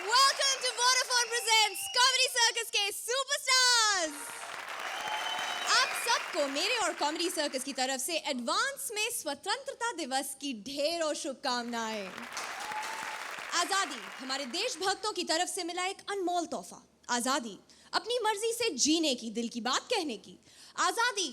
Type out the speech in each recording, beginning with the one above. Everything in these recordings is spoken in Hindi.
Welcome to Vodafone Presents Comedy Circus के सुपरस्टार्स। आप सबको मेरे और कॉमेडी सर्कस की तरफ से एडवांस में स्वतंत्रता दिवस की ढेरों शुभकामनाएं। आजादी हमारे देशभक्तों की तरफ से मिला एक अनमोल तोहफा। आजादी अपनी मर्जी से जीने की, दिल की बात कहने की। आजादी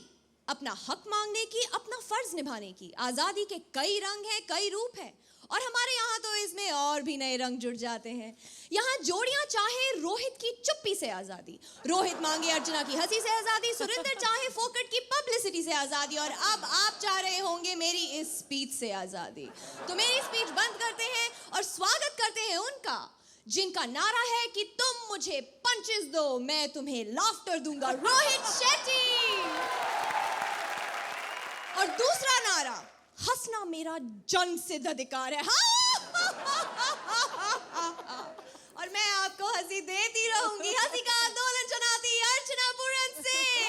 अपना हक मांगने की, अपना फर्ज निभाने की। आजादी के कई रंग हैं, कई रूप हैं, और हमारे यहाँ तो इसमें और भी नए रंग जुड़ जाते हैं। यहाँ जोड़ियां चाहे रोहित की चुप्पी से आजादी, रोहित मांगे अर्चना की हंसी से आजादी, सुरिंदर चाहे फोकट की पब्लिसिटी से आजादी, और अब आप चाह रहे होंगे मेरी इस स्पीच से आजादी। तो मेरी स्पीच बंद करते हैं और स्वागत करते हैं उनका जिनका नारा है कि तुम मुझे पंचेस दो, मैं तुम्हें लाफ्टर दूंगा, रोहित शेट्टी। और दूसरा नारा, हंसना मेरा जन्म सिद्ध अधिकार है। और मैं आपको हंसी देती रहूंगी, हंसी का आंदोलन चलाती अर्चना पूरन सिंह।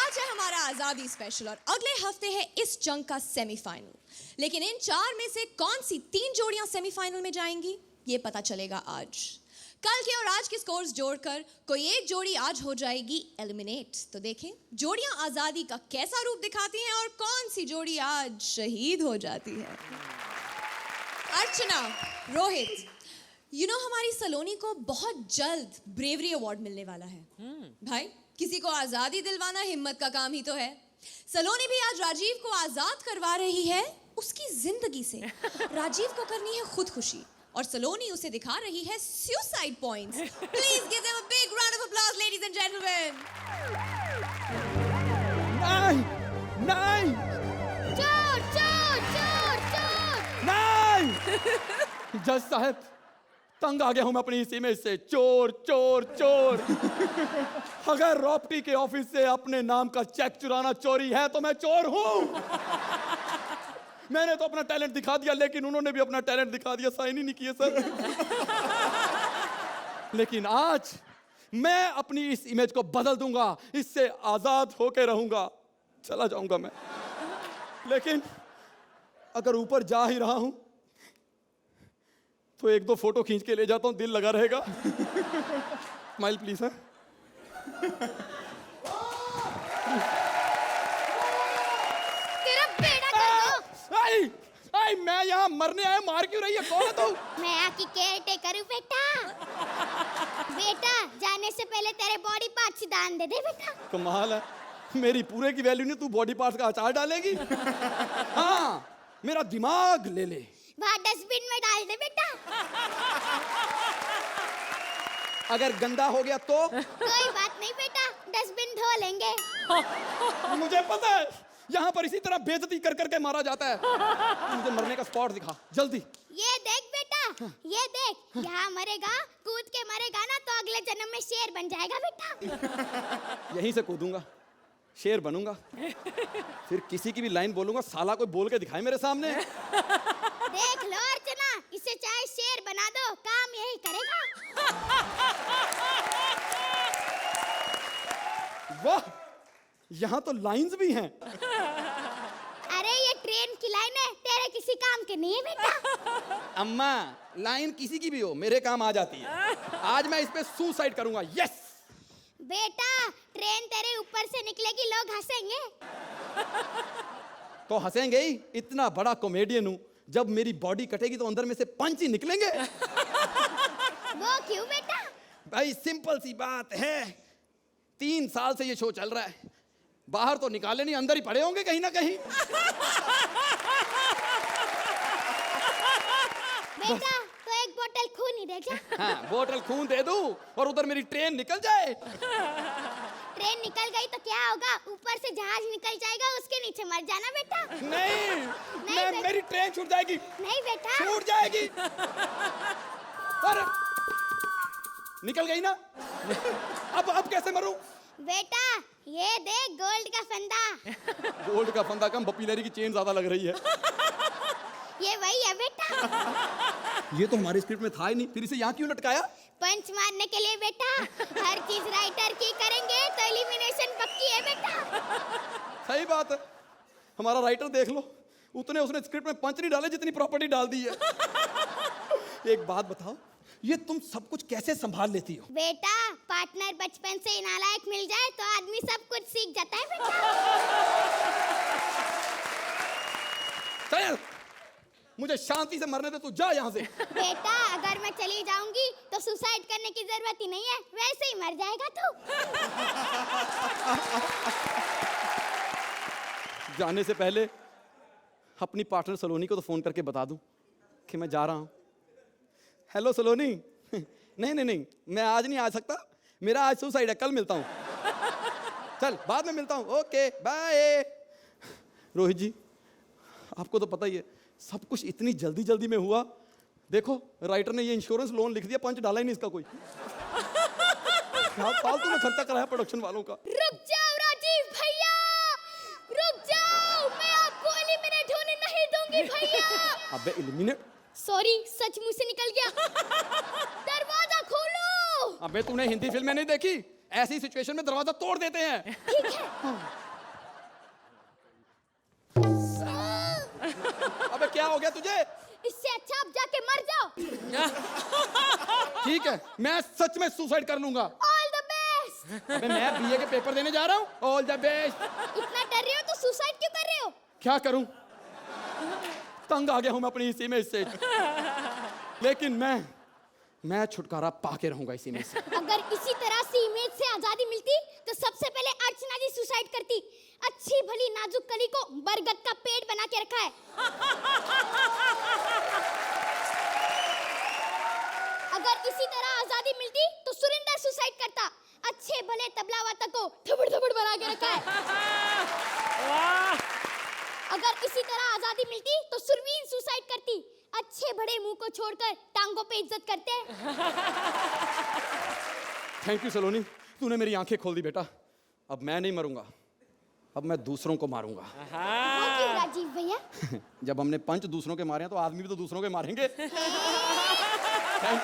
आज है हमारा आजादी स्पेशल और अगले हफ्ते है इस जंग का सेमीफाइनल। लेकिन इन चार में से कौन सी 3 जोड़ियां सेमीफाइनल में जाएंगी, ये पता चलेगा आज। कल के और आज के स्कोर्स जोड़कर कोई एक जोड़ी आज हो जाएगी एलिमिनेट। तो देखें जोड़ियां आजादी का कैसा रूप दिखाती हैं और कौन सी जोड़ी आज शहीद हो जाती है। अर्चना, रोहित, हमारी सलोनी को बहुत जल्द ब्रेवरी अवार्ड मिलने वाला है। भाई, किसी को आजादी दिलवाना हिम्मत का काम ही तो है। सलोनी भी आज राजीव को आजाद करवा रही है उसकी जिंदगी से। राजीव को करनी है खुदकुशी और सलोनी उसे दिखा रही है suicide points. Please give them a big round of applause ladies and gentleman. नहीं, नहीं, चोर चोर चोर चोर। नहीं। जज साहब, तंग आ गया हूं मैं अपनी इस इमेज से। चोर चोर चोर। अगर रॉपटी के ऑफिस से अपने नाम का चेक चुराना चोरी है तो मैं चोर हूं। मैंने तो अपना टैलेंट दिखा दिया, लेकिन उन्होंने भी अपना टैलेंट दिखा दिया, साइन ही नहीं किए सर। लेकिन आज मैं अपनी इस इमेज को बदल दूंगा, इससे आजाद होके रहूंगा, चला जाऊंगा मैं। लेकिन अगर ऊपर जा ही रहा हूं तो 1-2 फोटो खींच के ले जाता हूं, दिल लगा रहेगा। स्माइल प्लीज है। आई, मैं यहाँ मरने आया, मार क्यों रही है? कौन है तू? मैं आपकी केयर टेकर हूँ बेटा। बेटा, जाने से पहले तेरे बॉडी पार्ट्स दान दे दे बेटा। कमाल है, मेरी पूरे की वैल्यू नहीं, तू बॉडी पार्ट्स का अचार डालेगी? हाँ, मेरा दिमाग ले ले, वहाँ डस्टबिन में डाल दे बेटा। अगर गंदा हो गया तो? कोई बात नहीं बेटा, डस्टबिन धो लेंगे। मुझे पता है, यहाँ पर इसी तरह बेइज्जती कर करके मारा जाता है। मुझे मरने का स्पॉट दिखा जल्दी। ये देख बेटा, ये देख, यहाँ मरेगा, कूद के मरेगा ना तो अगले जन्म में शेर बन जाएगा बेटा। यहीं से कूदूंगा, शेर बनूंगा, फिर किसी की भी लाइन बोलूंगा, साला कोई बोल के दिखाए मेरे सामने। देख लो अर्चना, इसे चाहे शेर बना दो, काम यही करेगा। वाह, यहाँ तो लाइंस भी हैं। अरे ये ट्रेन की लाइन है, तेरे किसी काम के नहीं है बेटा। अम्मा, लाइन किसी की भी हो मेरे काम आ जाती है। आज मैं इस पे सुसाइड करूंगा। यस बेटा, ट्रेन तेरे ऊपर से निकलेगी, लोग हंसेंगे। तो हंसेंगे ही, इतना बड़ा कॉमेडियन हूं, जब मेरी बॉडी कटेगी तो अंदर में से पंच ही निकलेंगे। वो क्यों बेटा? भाई सिंपल सी बात है, 3 साल से ये शो चल रहा है, बाहर तो निकाले नहीं, अंदर ही पड़े होंगे कहीं ना कहीं। बेटा, तो एक बोतल खून ही दे जा। हाँ, बोतल खून दे दूं और उधर मेरी ट्रेन निकल जाए। ट्रेन निकल गई तो क्या होगा? ऊपर से जहाज निकल जाएगा, उसके नीचे मर जाना बेटा। नहीं, मेरी ट्रेन छूट जाएगी। नहीं बेटा, छूट जाएगी। अरे निकल गई ना। अब कैसे मरूं? बेटा ये देख, गोल्ड का फंदा। गोल्ड का फंदा कम, बपीलरी की चेन ज्यादा लग रही है। ये वही है बेटा। ये तो हमारे स्क्रिप्ट में था ही नहीं, फिर इसे यहाँ क्यों लटकाया? पंच मारने के लिए बेटा। हर चीज राइटर की करेंगे तो एलिमिनेशन पक्की है बेटा। सही बात है, हमारा राइटर देख लो, उतने उसने स्क्रिप्ट में पंच नहीं डाले जितनी प्रॉपर्टी डाल दी है। एक बात बताओ, ये तुम सब कुछ कैसे संभाल लेती हो? बेटा पार्टनर बचपन से नालायक मिल जाए तो आदमी सब कुछ सीख जाता है बेटा। चल, मुझे शांति से मरने दे, तू जा यहाँ से। बेटा अगर मैं चली जाऊंगी तो सुसाइड करने की जरूरत ही नहीं है, वैसे ही मर जाएगा तू। जाने से पहले अपनी पार्टनर सलोनी को तो फोन करके बता दूं कि मैं जा रहा हूं। हेलो सलोनी। नहीं नहीं नहीं, मैं आज नहीं आ सकता, मेरा आज सुसाइड है, कल मिलता हूं। चल बाद में मिलता हूं, ओके बाय। रोहित जी, आपको तो पता ही है सब कुछ इतनी जल्दी जल्दी में हुआ। देखो राइटर ने ये इंश्योरेंस लोन लिख दिया, पंच डाला ही नहीं इसका कोई। फालतू में खर्चा कराया प्रोडक्शन वालों का। रुक जाओ राजीव भैया, रुक जाओ, मैं आपको एलिमिनेट होने नहीं दूंगी भैया। अबे एलिमिनेट? सॉरी, सच मुंह से निकल गया। दरवाजा खोलो। अबे तूने हिंदी फिल्में नहीं देखी? ऐसी सिचुएशन में दरवाजा तोड़ देते हैं। ठीक है। अबे क्या हो गया तुझे? इससे अच्छा आप जाके मर जाओ। ठीक है, मैं सच में सुसाइड कर लूंगा। All the best. अबे मैं बीए के पेपर देने जा रहा हूँ। All the best. इतना डर रहे हो तो सुसाइड क्यों कर रहे हो? क्या करूं, तंग आ गया हूं मैं अपनी इस इमेज से। लेकिन मैं छुटकारा पाके रहूंगा इस इमेज से। अगर इसी तरह से इमेज से आजादी मिलती तो सबसे पहले अर्चना जी सुसाइड करती। अच्छी भली नाजुक कली को बरगद का पेड़ बना के रखा है। अगर इसी तरह आजादी मिलती तो सुरिंदर सुसाइड करता। अच्छे भले तबला वादक को थबड़ थबड़ बना के रखा है। अगर इसी तरह आजादी मिलती तो सुरवीन सुसाइड करती। अच्छे बड़े मुंह को छोड़कर टांगों पे इज्जत करते हैं। थैंक यू सलोनी, तूने मेरी आंखें खोल दी बेटा। अब मैं नहीं मरूंगा, अब मैं दूसरों को मारूंगा। वो क्यों राजीव भैया? जब हमने पंच दूसरों के मारे हैं तो आदमी भी तो दूसरों के मारेंगे। थैंक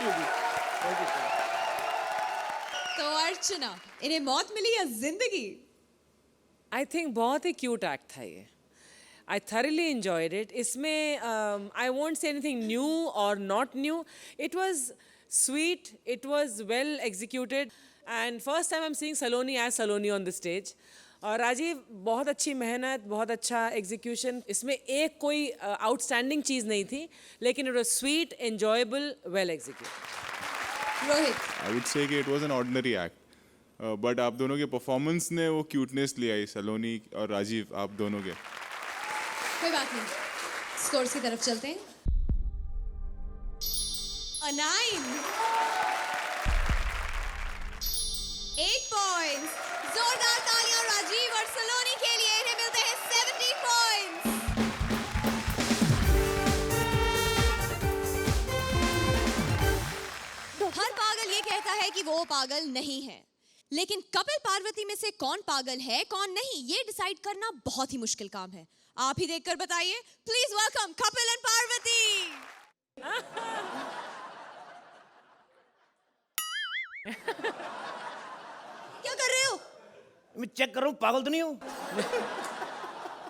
यू जी, थैंक यू। तो अर्चना, इन्हें मौत मिली या जिंदगी? आई थिंक बहुत ही क्यूट एक्ट था ये। I thoroughly enjoyed it. इसमें I won't say anything new or not new. It was sweet. It was well executed. And first time I'm seeing Saloni as Saloni on the stage. और राजीव बहुत अच्छी मेहनत, बहुत अच्छा एग्जीक्यूशन। इसमें एक कोई आउटस्टैंडिंग चीज़ नहीं थी, लेकिन it was sweet, enjoyable, well executed. Rohit, I would say कि it was an ordinary act, but आप दोनों के परफॉर्मेंस ने वो क्यूटनेस ले आई, सलोनी और राजीव, आप दोनों के। कोई बात नहीं, स्कोर्स की तरफ चलते हैं। 9, 8 पॉइंट्स। जोरदार तालियां राजीव और सलोनी के लिए। इन्हें मिलते हैं 70 पॉइंट्स। हर पागल ये कहता है कि वो पागल नहीं है, लेकिन कपिल पार्वती में से कौन पागल है कौन नहीं, ये डिसाइड करना बहुत ही मुश्किल काम है। आप ही देखकर बताइए। Please welcome Kapil and Parvati. क्या कर रहे हो? मैं चेक कर रहा हूँ, पागल तो नहीं हूँ?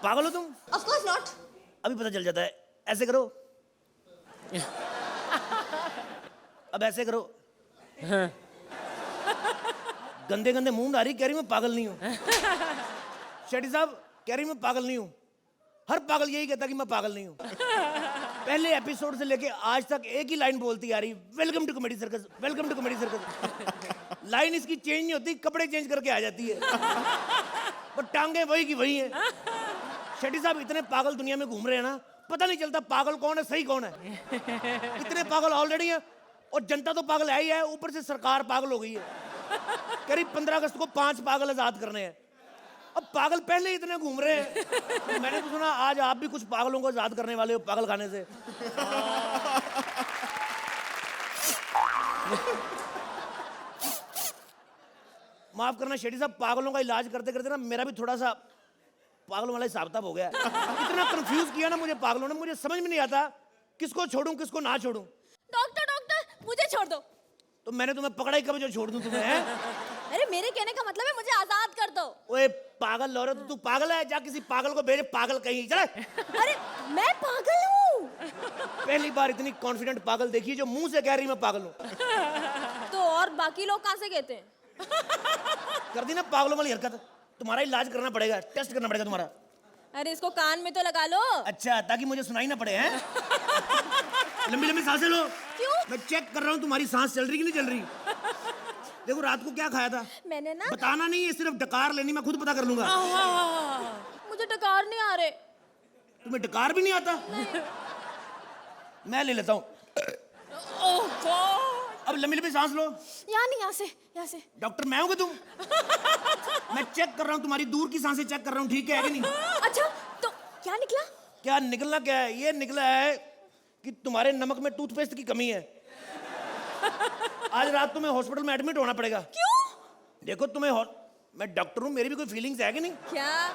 पागल हो तुम? Of course not. अभी पता चल जाता है। ऐसे करो। अब ऐसे करो। गंदे गंदे मुंह आ रही, कह रही मैं पागल नहीं हूँ। शेट्टी साहब कह रही मैं पागल नहीं हूँ। हर पागल यही कहता कि मैं पागल नहीं हूँ। पहले एपिसोड से लेके आज तक एक ही लाइन बोलती आ रही, welcome to comedy circus, welcome to comedy circus. Line इसकी चेंज नहीं होती, कपड़े चेंज करके आ जाती है, पर टांगे वही की वही हैं। शेट्टी साहब इतने पागल दुनिया में घूम रहे हैं ना, पता नहीं चलता पागल कौन है सही कौन है। इतने पागल ऑलरेडी हैं और जनता तो पागल है ही है, ऊपर से सरकार पागल हो गई है। करीब 15 अगस्त को 5 पागल आजाद करने हैं। अब पागल पहले ही इतने घूम रहे हैं, तो मैंने तो सुना आज आप भी कुछ पागलों को आजाद करने वाले हो पागल खाने से। माफ करना शेट्टी साहब, पागलों का इलाज करते करते ना मेरा भी थोड़ा सा पागलों वाला हिसाब किताब हो गया। इतना कंफ्यूज किया ना मुझे पागलों ने, मुझे समझ में नहीं आता किसको छोड़ूं किसको ना छोड़ूं। डॉक्टर डॉक्टर मुझे छोड़ दो। तो मैंने तुम्हें पकड़ा ही कब जो छोड़ दूं तुम्हें, हैं? अरे मेरे कहने का मतलब है मुझे आजाद कर दो। ओए पागल लौरे, तू पागल है? जा किसी पागल को भेज, पागल कहीं चले। अरे मैं पागल हूँ? पहली बार इतनी कॉन्फिडेंट पागल देखी जो मुंह से कह रही मैं पागल हूँ। तो और बाकी लोग कहाँ से कहते हैं? कर दी ना पागलों वाली हरकत। तुम्हारा इलाज करना पड़ेगा, टेस्ट करना पड़ेगा तुम्हारा। अरे इसको कान में तो लगा लो। अच्छा, ताकि मुझे सुनाई ना पड़े हैं। लंबी लंबी सांसें लो। क्यों? मैं चेक कर रहा हूँ तुम्हारी सांस चल रही कि नहीं चल रही। देखो रात को क्या खाया था? मैंने ना बताना नहीं है, सिर्फ डकार लेनी, मैं खुद पता कर लूंगा। मुझे डकार नहीं आ रहे। तुम्हें डकार भी नहीं आता? मैं ले लेता हूँ। अब लंबी लंबी सांस लो। यहाँ नहीं, यहाँ से। डॉक्टर मैं हूँ कि तुम? मैं चेक कर रहा हूँ तुम्हारी दूर की सांसें चेक कर रहा हूँ, ठीक है कि नहीं? अच्छा, तो क्या निकला? क्या निकलना क्या है? ये निकला है कि तुम्हारे नमक में टूथपेस्ट की कमी है। आज रात तुम्हें हॉस्पिटल में एडमिट होना पड़ेगा। क्यों? देखो मैं डॉक्टर हूँ, मेरी भी कोई फीलिंग्स है कि नहीं? क्या?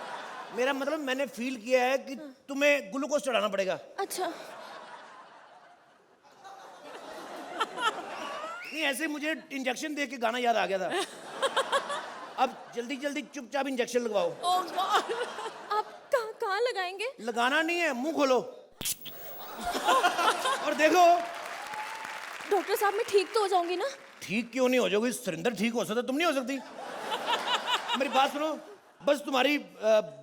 मेरा मतलब मैंने फील किया है कि तुम्हें ग्लूकोज चढ़ाना पड़ेगा। अच्छा, नहीं ऐसे मुझे इंजेक्शन देख के गाना याद आ गया था। अब जल्दी जल्दी चुपचाप इंजेक्शन लगवाओ। ओह गॉड। आप कहाँ लगाएंगे? लगाना नहीं है, मुंह खोलो और देखो। डॉक्टर साहब मैं ठीक तो हो जाऊंगी ना? ठीक क्यों नहीं हो जाओगी? सुरेंद्र ठीक हो सकता, तुम नहीं हो सकती। मेरी बात सुनो, बस तुम्हारी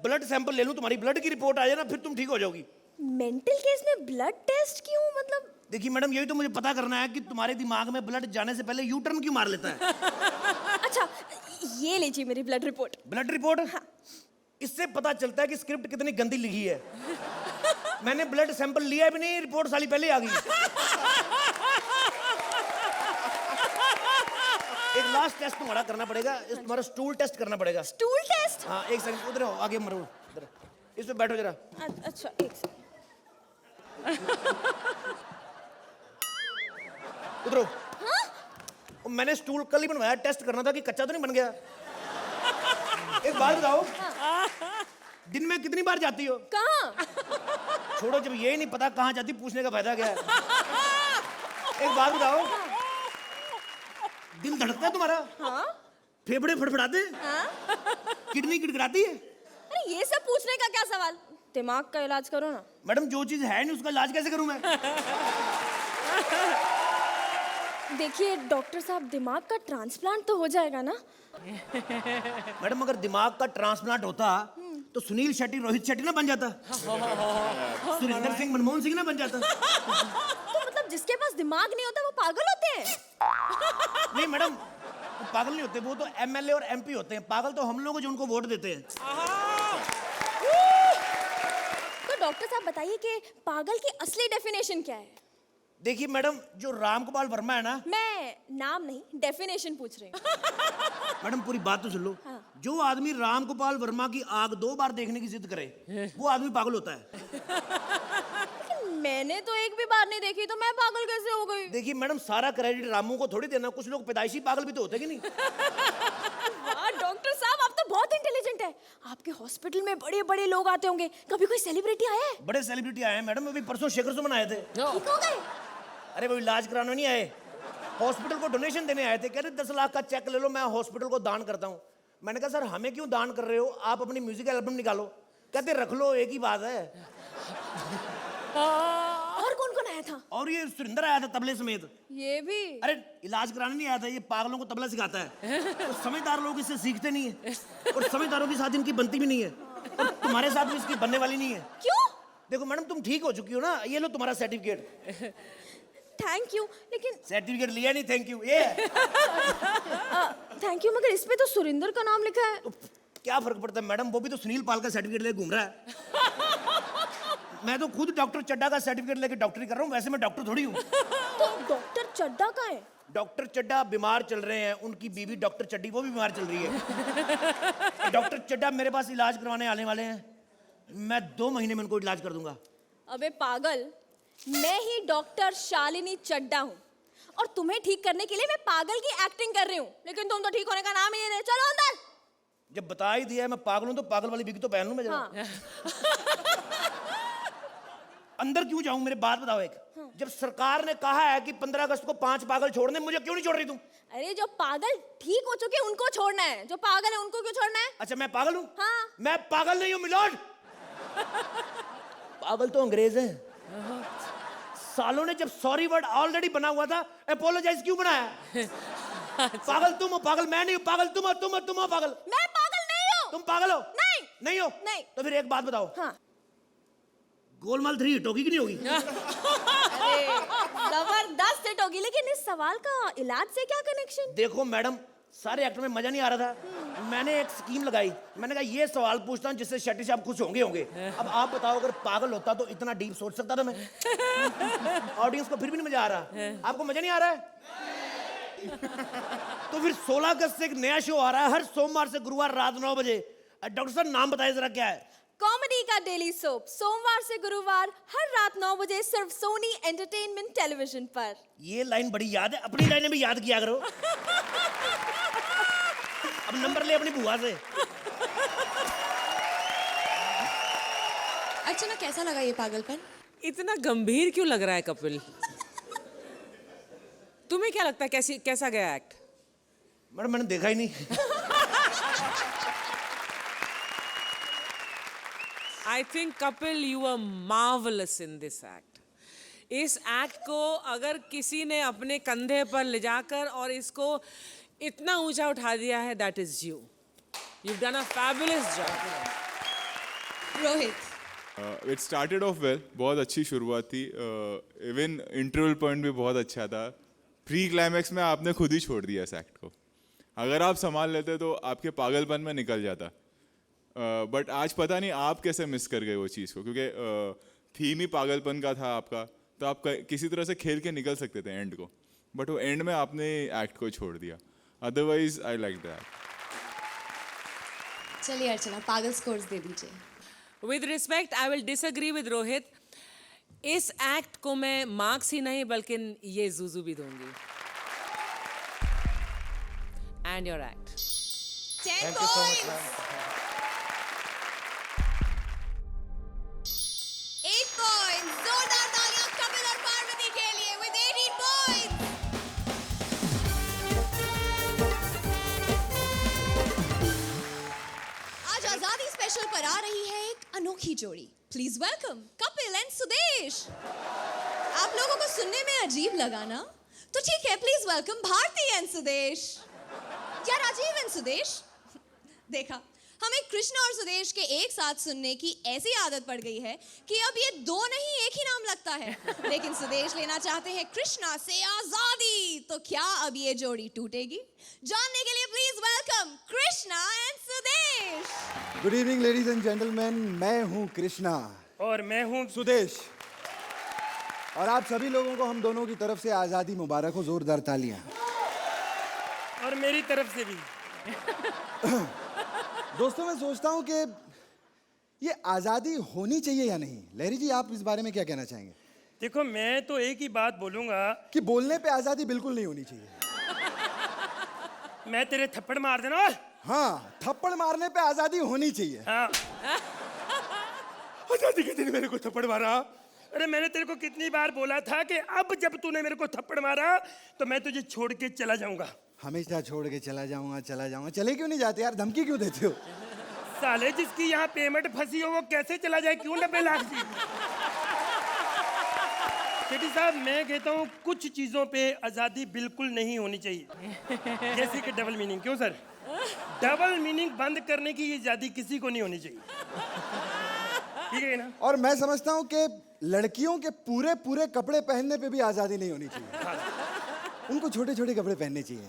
ब्लड सैंपल ले लूं, तुम्हारी ब्लड की रिपोर्ट आ जाए ना, फिर तुम ठीक हो जाओगी। मेंटल केस में ब्लड टेस्ट क्यों? मतलब देखिए मैडम, यही तो मुझे पता करना है कि तुम्हारे दिमाग में ब्लड जाने से पहले यू टर्न क्यों मार लेता है। अच्छा, ये लीजिए मेरी ब्लड रिपोर्ट। Blood report? इससे पता चलता है कि स्क्रिप्ट कितनी गंदी लिखी है। मैंने ब्लड सैंपल लिया भी नहीं, रिपोर्ट साली पहले आ गई। एक लास्ट टेस्ट तुम्हारा करना पड़ेगा, तुम्हारा स्टूल टेस्ट करना पड़ेगा। Stool test? हाँ एक सेकंड, उधर आओ, आगे मरो, इधर इस पे बैठो जरा। अच्छा, एक सेकंड। उधर आओ। मैंने स्टूल कल ही बनवाया, टेस्ट करना था कि कच्चा तो नहीं बन गया। एक बात बताओ, दिन में कितनी बार जाती हो? कहाँ? छोड़ो, जब यही नहीं पता कहाँ जाती, पूछने का फायदा क्या है। एक बात बताओ, दिल धड़कता है तुम्हारा? हाँ? फेफड़े फड़फड़ाते? हाँ? किडनी किटकिटाती है? अरे ये सब पूछने का क्या सवाल? दिमाग का इलाज करो ना। मैडम जो चीज है नहीं उसका इलाज कैसे करूं मैं? देखिए डॉक्टर साहब, दिमाग का ट्रांसप्लांट तो हो जाएगा ना? मैडम अगर दिमाग का ट्रांसप्लांट होता तो सुनील शेट्टी रोहित शेट्टी ना बन जाता, सुरेंद्र सिंह मनमोहन सिंह ना बन जाता। तो मतलब जिसके पास दिमाग नहीं होता वो पागल होते हैं? नहीं मैडम, वो पागल नहीं होते, वो तो एमएलए और एमपी होते हैं। पागल तो हम लोग जो उनको वोट देते हैं। तो डॉक्टर साहब बताइए कि पागल की असली डेफिनेशन क्या है? देखिए मैडम, जो रामगोपाल वर्मा है ना, मैं नाम नहीं, डेफिनेशन पूछ रही हूँ। मैडम पूरी बात तो सुन लो। जो आदमी रामगोपाल वर्मा की आग 2 बार देखने की जिद करे वो आदमी पागल होता है। लेकिन मैंने तो एक भी बार नहीं देखी, तो मैं पागल कैसे हो गई? देखिए मैडम, सारा क्रेडिट रामू को थोड़ी देना, कुछ लोग पैदाइशी पागल भी तो होते कि नहीं। वाह डॉक्टर साहब, आप तो बहुत इंटेलिजेंट है। आपके हॉस्पिटल में बड़े बड़े लोग आते होंगे, कभी कोई सेलिब्रिटी आया है? बड़े सेलिब्रिटी आए हैं मैडम, अभी परसों शेखर सुमन आए थे। ठीक हो गए? अरे वो इलाज कराने नहीं आए, हॉस्पिटल को डोनेशन देने आए थे। कह रहे 10 लाख का चेक ले लो, मैं हॉस्पिटल को दान करता हूँ। मैंने कहा सर हमें क्यों दान कर रहे हो, आप अपनी म्यूजिक एल्बम निकालो। कहते रख लो, एक ही बात है। और कौन कौन आया था? और ये सुरेंद्र आया था तबले समेत। ये भी? अरे इलाज कराने नहीं आया था, ये पागलों को तबला सिखाता है। तो समझदार लोग इससे सीखते नहीं है, और समझदारों के साथ इनकी बनती भी नहीं है, और तुम्हारे साथ भी इसकी बनने वाली नहीं है। क्यों? देखो मैडम, तुम ठीक हो चुकी हो ना, ये लो तुम्हारा सर्टिफिकेट। थैंक यू, लेकिन सर्टिफिकेट लिया नहीं, थैंक यू ये है। थैंक यू, मगर इसमें तो सुरेंद्र का नाम लिखा है। तो क्या फर्क पड़ता है मैडम, वो भी तो सुनील पाल का सर्टिफिकेट लेके घूम रहा है। मैं तो खुद डॉक्टर चड्डा का सर्टिफिकेट लेके डॉक्टरी कर रहा हूँ, वैसे मैं डॉक्टर थोड़ी हूँ। तो डॉक्टर चड्डा का है? डॉक्टर चड्डा बीमार चल रहे हैं, उनकी बीवी डॉक्टर चड्डी वो भी बीमार चल रही है। डॉक्टर चड्डा मेरे पास इलाज करवाने आने वाले हैं, मैं 2 महीने में उनको इलाज कर दूंगा। अबे पागल, मैं ही डॉक्टर शालिनी चड्डा हूँ, और तुम्हें ठीक करने के लिए मैं पागल की एक्टिंग कर रही हूँ, लेकिन तुम तो ठीक होने का नाम ही नहीं ले। चलो अंदर। जब बता ही दिया है मैं पागल हूं, तो पागल वाली बिग तो पहन लूं मैं जरा। हाँ। अंदर क्यों जाऊं, मेरे बात बताओ एक। जब सरकार ने कहा है कि 15 अगस्त को 5 पागल छोड़ने, मुझे क्यों नहीं छोड़ रही तुम? अरे जो पागल ठीक हो चुके उनको छोड़ना है, जो पागल है उनको क्यों छोड़ना है? अच्छा मैं पागल हूं? हाँ। मैं पागल नहीं हूं मिलोड। पागल तो अंग्रेज है। सालों ने जब सॉरी वर्ड ऑलरेडी बना हुआ था, अपोलोजाइज क्यों बनाया? पागल तुम हो, पागल मैं नहीं हूं, पागल तुम हो पागल। मैं पागल नहीं हूँ। तुम पागल हो? नहीं हो? नहीं। तो फिर एक बात बताओ, हाँ। गोलमाल 3 हिट होगी कि नहीं होगी? अरे जबरदस्त हिट होगी, लेकिन इस सवाल का इलाज से क्या कनेक्शन? देखो मैडम, सारे एक्टर में मजा नहीं आ रहा था, मैंने एक स्कीम लगाई। मैंने कहा ये सवाल पूछता हूँ जिससे शेट्टी साहब खुश होंगे। अब आप बताओ, अगर पागल होता तो इतना डीप सोच सकता था मैं? ऑडियंस को फिर भी नहीं मजा आ रहा। आपको मजा नहीं आ रहा है? तो फिर 16 अगस्त से एक नया शो आ रहा है, हर सोमवार से गुरुवार रात 9 बजे। डॉक्टर साहब नाम बताइए जरा, क्या है? कॉमेडी का डेली सोप, सोमवार से गुरुवार हर रात 9 बजे सिर्फ सोनी एंटरटेनमेंट टेलीविजन पर। ये लाइन बड़ी याद है, अपनी लाइनें भी याद किया करो। अब नंबर ले अपनी बुआ से। अर्चना, कैसा लगा ये पागलपन? इतना गंभीर क्यों लग रहा है कपिल? तुम्हें क्या लगता है कैसा गया एक्ट? मैडम मैंने देखा ही नहीं। I think Kapil, you were marvelous in this act. इस एक्ट को अगर किसी ने अपने कंधे पर ले जाकर और इसको इतना ऊंचा उठा दिया है, that is you. You've done a fabulous job. Rohit, it started off well, बहुत अच्छी शुरुआत थी। इवन इंटरवल पॉइंट भी बहुत अच्छा था। प्री क्लाइमैक्स में आपने खुद ही छोड़ दिया इस एक्ट को। अगर आप संभाल लेते तो आपके पागलपन में निकल जाता। बट आज पता नहीं आप कैसे मिस कर गए वो चीज़ को, क्योंकि थीम ही पागलपन का था आपका, तो आप किसी तरह से खेल के निकल सकते थे एंड को, बट वो एंड में आपने एक्ट को छोड़ दिया। Otherwise I like that. चलिए अर्चना, पागल स्कोर्स दे दीजिए। With respect, I will disagree with Rohit. इस एक्ट को मैं मार्क्स ही नहीं बल्कि ये जुजू भी दूंगी। And your act. 10 points. 8 points. जोरदार तालियां कपिल और पार्वती के लिए with 18 points. आज आजादी स्पेशल पर आ रही है एक अनोखी जोड़ी। Please welcome Kapil and Sudesh. आप लोगों को सुनने में अजीब लगा ना? तो ठीक है, please welcome Bharti and Sudesh या राजीव एंड सुदेश। देखा, हमें कृष्णा और सुदेश के एक साथ सुनने की ऐसी आदत पड़ गई है कि अब ये दो नहीं एक ही नाम लगता है। लेकिन सुदेश लेना चाहते हैं कृष्णा से आजादी, तो क्या अब ये जोड़ी टूटेगी? जानने के लिए please welcome Krishna and Sudesh. Good evening ladies and gentleman, मैं हूं कृष्णा और मैं हूं सुदेश, और आप सभी लोगों को हम दोनों की तरफ से आज़ादी मुबारक हो। जोरदार तालियां। और मेरी तरफ से भी। दोस्तों, मैं सोचता हूं कि ये आज़ादी होनी चाहिए या नहीं। लहरी जी, आप इस बारे में क्या कहना चाहेंगे? देखो, मैं तो एक ही बात बोलूंगा कि बोलने पे आज़ादी बिल्कुल नहीं होनी चाहिए। मैं तेरे थप्पड़ मार देना। हाँ, थप्पड़ मारने पे आज़ादी होनी चाहिए। हाँ। आजादी के दिन मेरे को थप्पड़ मारा। अरे मैंने तेरे को कितनी बार बोला था कि अब जब तूने मेरे को थप्पड़ मारा तो मैं तुझे छोड़ के चला जाऊंगा। हमेशा छोड़ के चला जाऊंगा, चला जाऊंगा। चले क्यों नहीं जाते यार? धमकी क्यों देते हो? साले, जिसकी यहाँ पेमेंट फंसी हो वो कैसे चला जाए? क्यों 90 लाख की? शेट्टी साहब, मैं कहता हूँ कुछ चीजों पे आजादी बिल्कुल नहीं होनी चाहिए, जैसे कि डबल मीनिंग। क्यों सर? डबल मीनिंग बंद करने की आजादी किसी को नहीं होनी चाहिए, ठीक है ना? और मैं समझता हूं कि लड़कियों के पूरे पूरे कपड़े पहनने पे भी आज़ादी नहीं होनी चाहिए। उनको छोटे छोटे कपड़े पहनने चाहिए।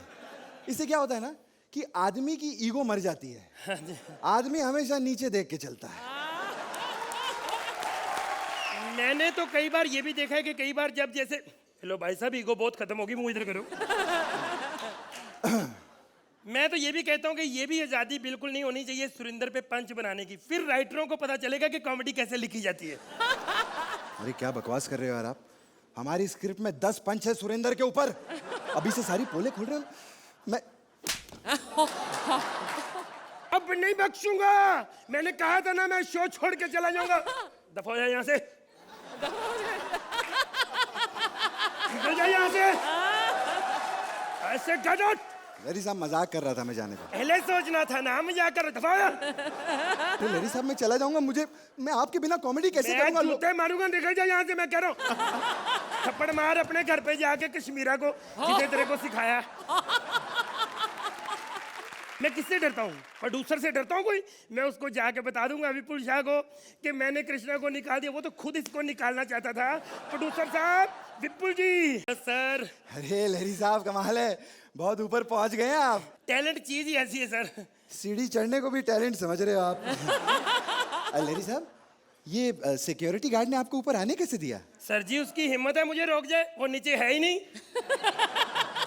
इससे क्या होता है ना कि आदमी की ईगो मर जाती है। आदमी हमेशा नीचे देख के चलता है। मैंने तो कई बार ये भी देखा है कि कई बार जब जैसे, हेलो भाई साहब, ईगो बहुत खत्म होगी, मुंह इधर करो। मैं तो ये भी कहता हूँ कि ये भी आज़ादी बिल्कुल नहीं होनी चाहिए सुरिंदर पे पंच बनाने की। फिर राइटरों को पता चलेगा कि कॉमेडी कैसे लिखी जाती है। अरे क्या बकवास कर रहे हो यार आप? हमारी स्क्रिप्ट में 10 पंच है सुरेंद्र के ऊपर। अभी से सारी पोले खोल रहे हो। मैं अब नहीं बख्शूंगा। मैंने कहा था ना, मैं शो छोड़ के चला जाऊंगा। दफा हो जाए यहाँ से, निकल जाए यहाँ से। ऐसे गेट आउट। लहरी साहब मजाक कर रहा था मैं जाने का। पहले सोचना था ना, मजाक कर दफा। तो लहरी साहब मैं चला जाऊंगा, मैं आपके बिना कॉमेडी कैसे मैं करूंगा? जूते मारूंगा, निकल जा यहाँ से, मैं कह रहा हूँ। थप्पड़ मार अपने घर पे जाके कश्मीरा को, जिसे तेरे को सिखाया। मैं किससे डरता हूँ? प्रोड्यूसर से डरता हूँ कोई? मैं उसको जाके बता दूंगा विपुल शाह को कि मैंने कृष्णा को निकाल दिया। वो तो खुद इसको निकालना चाहता था। प्रोड्यूसर साहब, विपुल जी। सर। अरे लहरी साहब कमाल है, बहुत ऊपर पहुंच गए हैं आप। टैलेंट चीज ही ऐसी है सर। सीढ़ी चढ़ने को भी टैलेंट समझ रहे हो आप। लहरी साहब, ये सिक्योरिटी गार्ड ने आपको ऊपर आने कैसे दिया? सर जी उसकी हिम्मत है मुझे रोक जाए, वो नीचे है ही नहीं।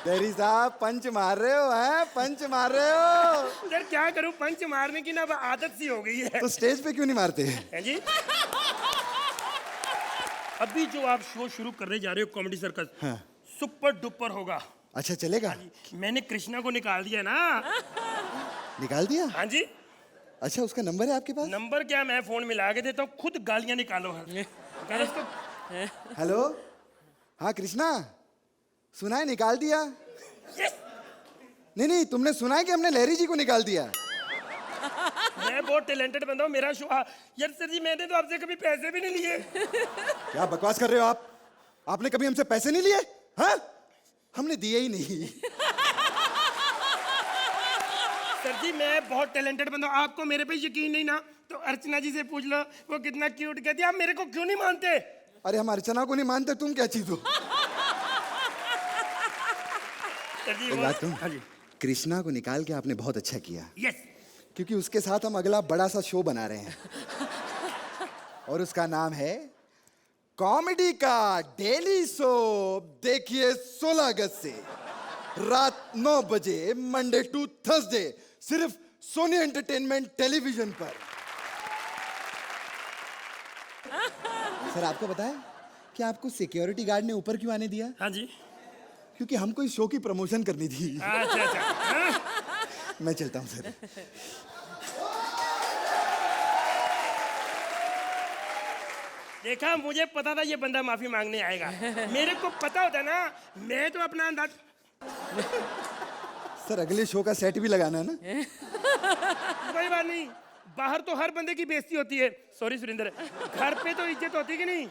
लहरी साहब पंच मार रहे हो, हैं? पंच मार रहे हो। सर क्या करूं, पंच मारने की ना आदत सी हो गई है। तो स्टेज पे क्यों नहीं मारते? हैं जी? अभी जो आप शो शुरू करने जा रहे हो कॉमेडी सर्कस, हाँ। सुपर डुपर होगा। अच्छा चलेगा? मैंने कृष्णा को निकाल दिया ना। निकाल दिया? हाँ जी। अच्छा उसका नंबर है आपके पास? नंबर क्या, मैं फोन मिला के देता हूँ, खुद गालियां निकालो। कर उसको। हेलो, हाँ कृष्णा, सुना है निकाल दिया? नहीं तुमने सुना है कि हमने लहरी जी को निकाल दिया? मैं बहुत टैलेंटेड बंदा हूँ, मेरा शो। यार सर जी मैंने तो आपसे कभी पैसे भी नहीं लिए। क्या बकवास कर रहे हो आप? आपने कभी हमसे पैसे नहीं लिए? हाँ? हमने दिए ही नहीं। सर जी मैं बहुत टैलेंटेड बंदा हूँ, आपको मेरे पे यकीन नहीं ना तो अर्चना जी से पूछ लो, वो कितना क्यूट कहती है। आप मेरे को क्यों नहीं मानते? अरे हम अर्चना को नहीं मानते, तुम क्या चीज हो? एक बात कहूं? हाँ जी। कृष्णा को निकाल के आपने बहुत अच्छा किया, यस। क्योंकि उसके साथ हम अगला बड़ा सा शो बना रहे हैं और उसका नाम है कॉमेडी का डेली शो। देखिए 16 अगस्त से रात 9 बजे मंडे टू थर्सडे सिर्फ सोनी एंटरटेनमेंट टेलीविजन पर। सर आपको बताया कि आपको सिक्योरिटी गार्ड ने ऊपर क्यों आने दिया? हाँ जी। क्योंकि हमको इस शो की प्रमोशन करनी थी। अच्छा अच्छा। मैं चलता हूँ सर। देखा, मुझे पता था ये बंदा माफी मांगने आएगा। मेरे को पता होता ना, मैं तो अपना अंदाज। सर अगले शो का सेट भी लगाना है ना? कोई बात नहीं, बाहर तो हर बंदे की बेइज्जती होती है। सॉरी सुरेंद्र, घर पे तो इज्जत होती कि नहीं?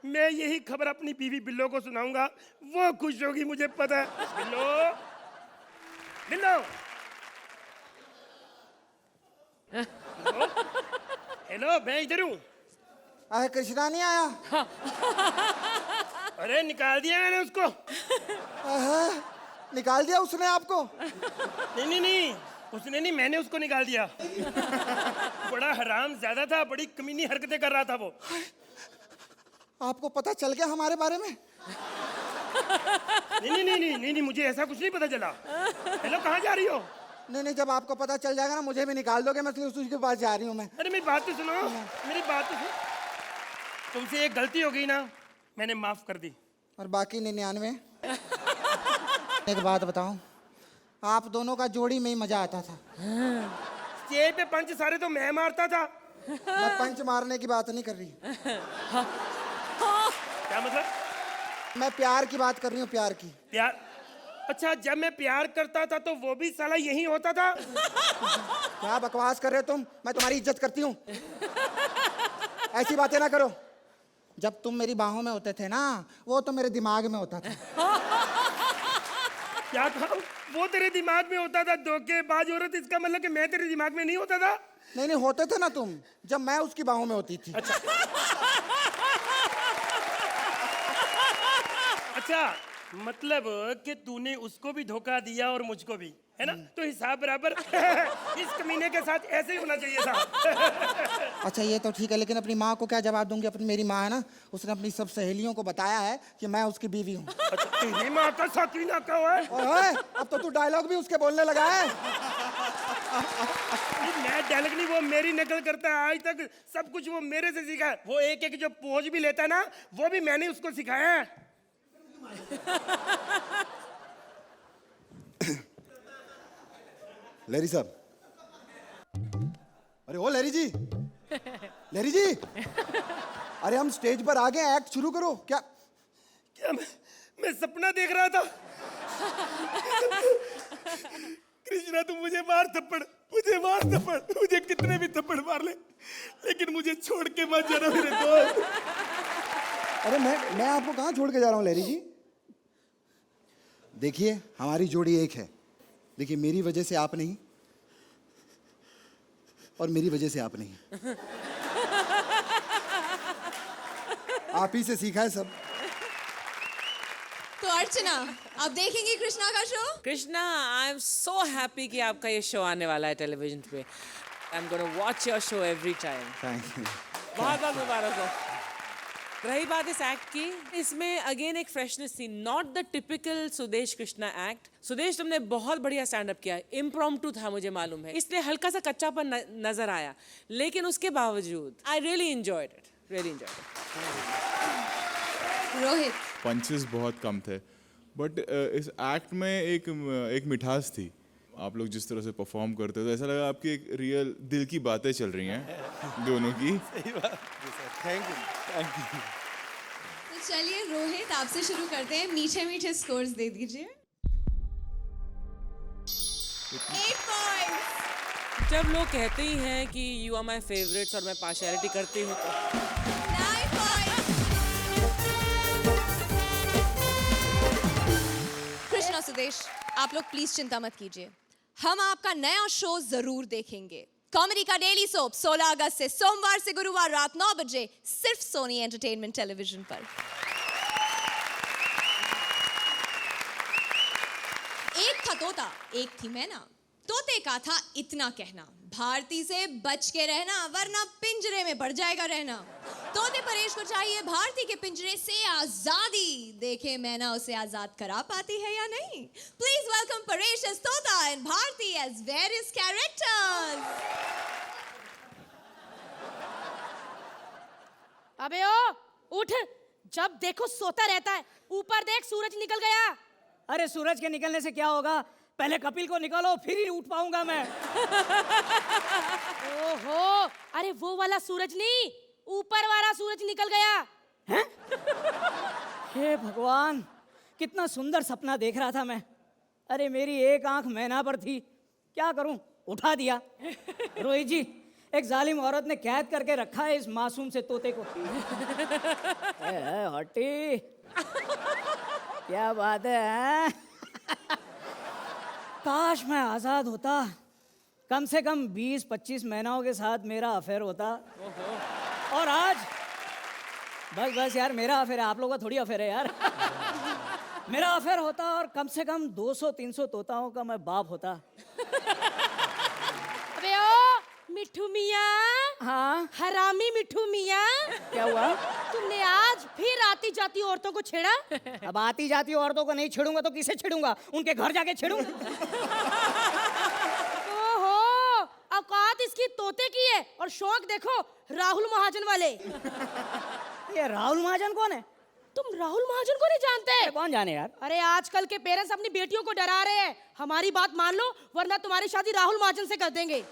मैं यही खबर अपनी बीवी बिल्लो को सुनाऊंगा, वो खुश होगी मुझे पता है। बिल्लो, बिल्लो, हेलो, मैं इधर हूँ। अरे कृष्णा नहीं आया? अरे निकाल दिया मैंने उसको। निकाल दिया उसने आपको? नहीं, उसने नहीं, मैंने उसको निकाल दिया। बड़ा हराम ज्यादा था, बड़ी कमीनी हरकतें कर रहा था वो। आपको पता चल गया हमारे बारे में? नहीं, मुझे ऐसा कुछ नहीं पता चला। हेलो, कहाँ जा रही हो? नहीं जब आपको पता चल जाएगा ना मुझे भी निकाल दोगे, मैं उसी के पास जा रही हूँ मैं। अरे मेरी बात तो सुनो, मेरी बात तो सुनो। तुमसे एक गलती हो गई ना, मैंने माफ कर दी। और बाकी 99? एक बात बताऊं, आप दोनों का जोड़ी में ही मजा आता था। स्टेज पे पंच सारे तो मैं मारता था। मैं पंच मारने की बात नहीं कर रही, क्या मतलब? मैं प्यार की बात कर रही हूँ, प्यार की। प्यार? अच्छा, जब मैं प्यार करता था तो वो भी साला यही होता था। क्या बकवास कर रहे हो तुम? मैं तुम्हारी इज्जत करती हूँ, ऐसी बातें ना करो। जब तुम मेरी बाहों में होते थे ना, वो तो मेरे दिमाग में होता था। क्या कहा? वो तेरे दिमाग में होता था? धोखेबाज औरत, इसका मतलब कि मैं तेरे दिमाग में नहीं होता था? नहीं होते थे ना तुम, जब मैं उसकी बाहों में होती थी। अच्छा, मतलब कि तूने उसको भी धोखा दिया और मुझको भी, है ना? तो हिसाब बराबर। इस कमीने के साथ ऐसे ही होना चाहिए था। अच्छा ये तो ठीक है, लेकिन अपनी माँ को क्या जवाब दूंगी? अपनी मेरी माँ है ना, उसने अपनी सब सहेलियों को बताया है कि मैं उसकी बीवी हूँ। अच्छा, तेरी माँ का शौकीन का है? ओए, अब तो तू डायलॉग भी उसके बोलने लगा है। मैं डायलॉग नहीं, वो मेरी नकल करता है। आज तक सब कुछ वो मेरे से सीखा है। वो एक जो पोज भी लेता है ना, वो भी मैंने उसको सिखाया है। लहरी साहब, अरे ओ लहरी जी, लहरी जी, अरे हम स्टेज पर आ गए, एक्ट शुरू करो। क्या मैं सपना देख रहा था। बोला तू मुझे मार थप्पड़, मुझे कितने भी थप्पड़ मार ले, लेकिन मुझे छोड़ के मत जाना मेरे दोस्त। अरे मैं आपको कहाँ छोड़ के जा रहा हूँ लहरी जी? देखिए हमारी जोड़ी एक है। देखिए मेरी वजह से आप नहीं और मेरी वजह से आप नहीं। आप ही से सीखा है सब। तो अर्चना, आप देखेंगी कृष्णा का show? Krishna, I am so happy कि आपका ये शो आने वाला है टेलीविजन पे। I am gonna watch your show every time. Thank you. बहुत बहुत मुबारक हो। रही बात इस एक्ट की, इसमें अगेन एक फ्रेशनेस थी, not the typical Sudesh Krishna act. Sudesh, तुमने बहुत बढ़िया स्टैंड अप किया, इम्प्रॉम्प्टू था मुझे मालूम है, इसलिए हल्का सा कच्चापन नजर आया, लेकिन उसके बावजूद I really enjoyed it, really enjoyed it. Rohit, punches बहुत कम थे, बट इस एक्ट में एक मिठास थी। आप लोग जिस तरह से परफॉर्म करते थे, ऐसा लगा आपकी एक रियल दिल की बातें चल रही हैं दोनों की। Thank you. तो चलिए रोहित, आपसे शुरू करते हैं। मीठे मीठे स्कोर्स दे दीजिए। 8 पॉइंट्स। जब लोग कहते ही हैं कि यू आर माई फेवरेट्स और मैं पार्शियलिटी करती हूँ तो 9 पॉइंट्स। कृष्णा, सुदेश, आप लोग प्लीज चिंता मत कीजिए, हम आपका नया शो जरूर देखेंगे। कॉमेडी का डेली सोप 16 अगस्त से सोमवार से गुरुवार रात 9 बजे सिर्फ सोनी एंटरटेनमेंट टेलीविजन पर। एक था तोता, एक थी मैना। तोते का था इतना कहना, भारती से बच के रहना वरना पिंजरे में बढ़ जाएगा रहना। तोते परेश को चाहिए भारती के पिंजरे से आजादी, देखे मैना उसे आजाद करा पाती है या नहीं। प्लीज वेलकम परेश एज तोता and Bharti as various characters. अबे ओ, उठ, जब देखो सोता रहता है। ऊपर देख, सूरज निकल गया। अरे सूरज के निकलने से क्या होगा, पहले कपिल को निकालो फिर ही उठ पाऊंगा मैं। ओहो, अरे वो वाला सूरज नहीं, ऊपर वाला सूरज निकल गया। हैं? हे भगवान, कितना सुंदर सपना देख रहा था मैं। अरे मेरी एक आंख मैना पर थी, क्या करूं, उठा दिया। रोहित जी, एक जालिम औरत ने कैद करके रखा है इस मासूम से तोते को। हटी, क्या बात है? काश मैं आजाद होता, कम से कम 20-25 महीनों के साथ मेरा अफेयर होता। और आज बस यार, मेरा अफेयर है, आप लोगों का थोड़ी अफेयर है यार। मेरा अफेयर होता और कम से कम 200-300 तोताओं का मैं बाप होता। अबे ओ मिठू मियाँ, हाँ, हरामी मिठू मियाँ, क्या हुआ? तुमने आज फिर आती जाती औरतों को छेड़ा। अब आती जाती औरतों को नहीं छेड़ूंगा तो किसे छेड़ूंगा? उनके घर जाके छेड़ूंगा। ओहो, औकात इसकी तोते की है और शौक देखो राहुल महाजन वाले। ये राहुल महाजन कौन है? तुम राहुल महाजन को नहीं जानते? कौन जाने यार। अरे आजकल के पेरेंट्स अपनी बेटियों को डरा रहे हैं, हमारी बात मान लो वरना तुम्हारी शादी राहुल महाजन से कर देंगे।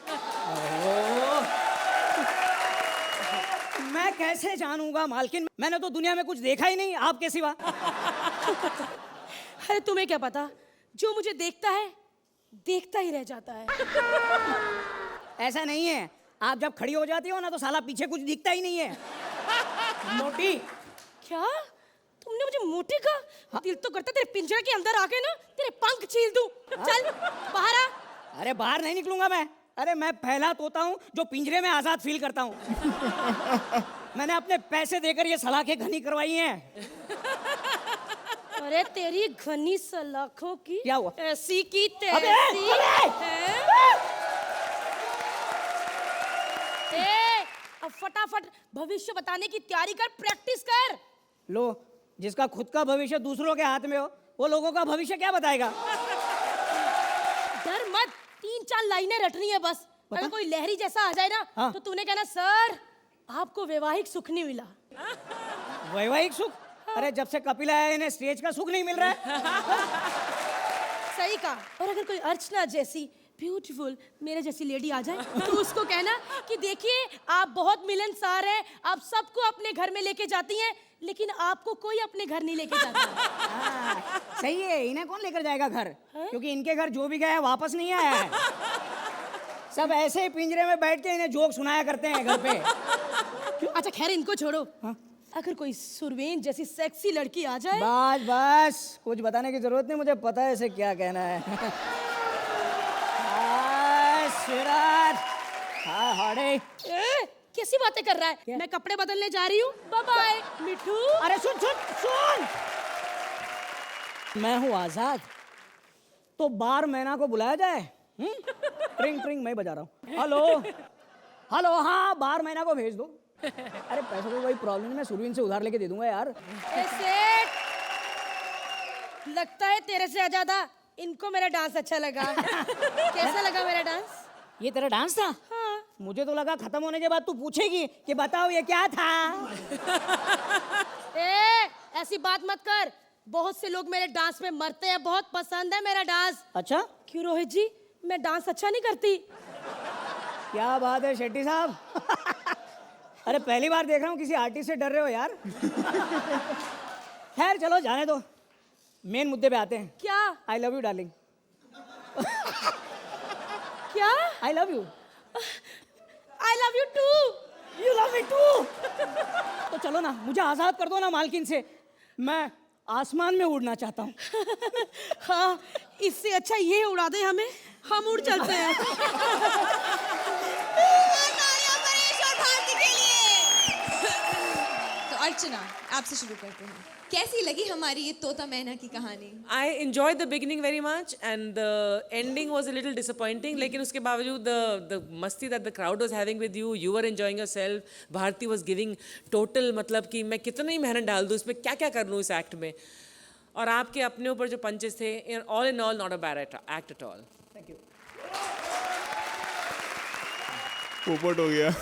मैं कैसे जानूंगा मालकिन, मैंने तो दुनिया में कुछ देखा ही नहीं आपके सिवा। अरे तुम्हें क्या पता, जो मुझे देखता है देखता ही रह जाता है। ऐसा नहीं है, आप जब खड़ी हो जाती हो ना तो साला पीछे कुछ दिखता ही नहीं है। मोटी। क्या तुमने मुझे मोटी कहा? दिल तो करता तेरे पिंजरे के अंदर आके ना तेरे पंख छील दूं। चल बाहर आ। अरे बाहर नहीं निकलूंगा मैं। अरे मैं पहला तोता हूँ जो पिंजरे में आजाद फील करता हूँ। मैंने अपने पैसे देकर ये सलाखें घनी करवाई हैं। अरे तेरी घनी सलाखों की क्या हुआ? ऐसी की अबे, तैसी अबे! अब फटाफट भविष्य बताने की तैयारी कर, प्रैक्टिस कर। लो, जिसका खुद का भविष्य दूसरों के हाथ में हो वो लोगों का भविष्य क्या बताएगा? डर मत, 3-4 लाइनें रटनी है बस। अगर कोई लहरी जैसा आ जाए ना हाँ। तो तूने कहना, सर आपको वैवाहिक सुख नहीं मिला। वैवाहिक सुख? अरे जब से कपिल आया इन्हें स्टेज का सुख नहीं मिल रहा है। सही कहा। और अगर कोई अर्चना जैसी ब्यूटीफुल मेरे जैसी लेडी आ जाए तो उसको कहना कि देखिए आप बहुत मिलनसार हैं, आप सबको अपने घर में लेके जाती हैं, लेकिन आपको कोई अपने घर नहीं लेके जाता। सही है, इन्हें कौन लेकर जाएगा घर? क्योंकि इनके घर जो भी गया है वापस नहीं आया है। सब ऐसे ही पिंजरे में बैठ के इन्हें जोक सुनाया करते हैं घर पे। अच्छा खैर इनको छोड़ो, अगर कोई सुरवीन जैसी सेक्सी लड़की आ जाए। बस बस, कुछ बताने की जरूरत नहीं, मुझे पता है इसे क्या कहना है। कैसी बातें कर रहा है? मैं कपड़े बदलने जा रही हूँ, बाय बाय मिठू। अरे सुन सुन सुन, मैं हूँ आजाद, तो बार मैना को बुलाया जाए। ट्रिंग ट्रिंग मैं बजा रहा हूँ। हेलो हेलो, हाँ बार मैना को भेज दो। अरे पैसे को कोई प्रॉब्लम नहीं, मैं सुरवीन से उधार लेके दे दूंगा यार। सेठ, लगता है तेरे से ज्यादा इनको मेरा डांस अच्छा लगा। कैसा लगा मेरा डांस? ये तेरा डांस था? हाँ। मुझे तो लगा खत्म होने के बाद तू पूछेगी कि बताओ ये क्या था। ऐसी बात मत कर, बहुत से लोग मेरे डांस में मरते हैं, बहुत पसंद है मेरा डांस। अच्छा, क्यों रोहित जी, मैं डांस अच्छा नहीं करती? क्या बात है शेट्टी साहब। अरे पहली बार देख रहा हूँ किसी आर्टिस्ट से डर रहे हो यार। खैर चलो जाने दो, मेन मुद्दे पे आते हैं। क्या? I love you darling. क्या? I love you. I love you too. You love me too. तो चलो ना, मुझे आजाद कर दो ना मालकिन से, मैं आसमान में उड़ना चाहता हूँ। हाँ, इससे अच्छा ये उड़ा दे हमें, हम उड़ चलते हैं। तालियां परेश और भारती के लिए। तो अर्चना, आपसे शुरू करते हैं। कैसी लगी हमारी ये तोता मैना की कहानी? I enjoyed the beginning very much and the ending was a little disappointing. लेकिन उसके बावजूद the मस्ती that the crowd was having with you, you were enjoying yourself. Bharti was giving total, मतलब कि मैं कितना ही मेहनत डाल दूँ इसमें, क्या क्या कर लूँ इस एक्ट में, और आपके अपने ऊपर जो पंचेस थे, all in all not a bad act at all. Thank you. पोपट हो गया।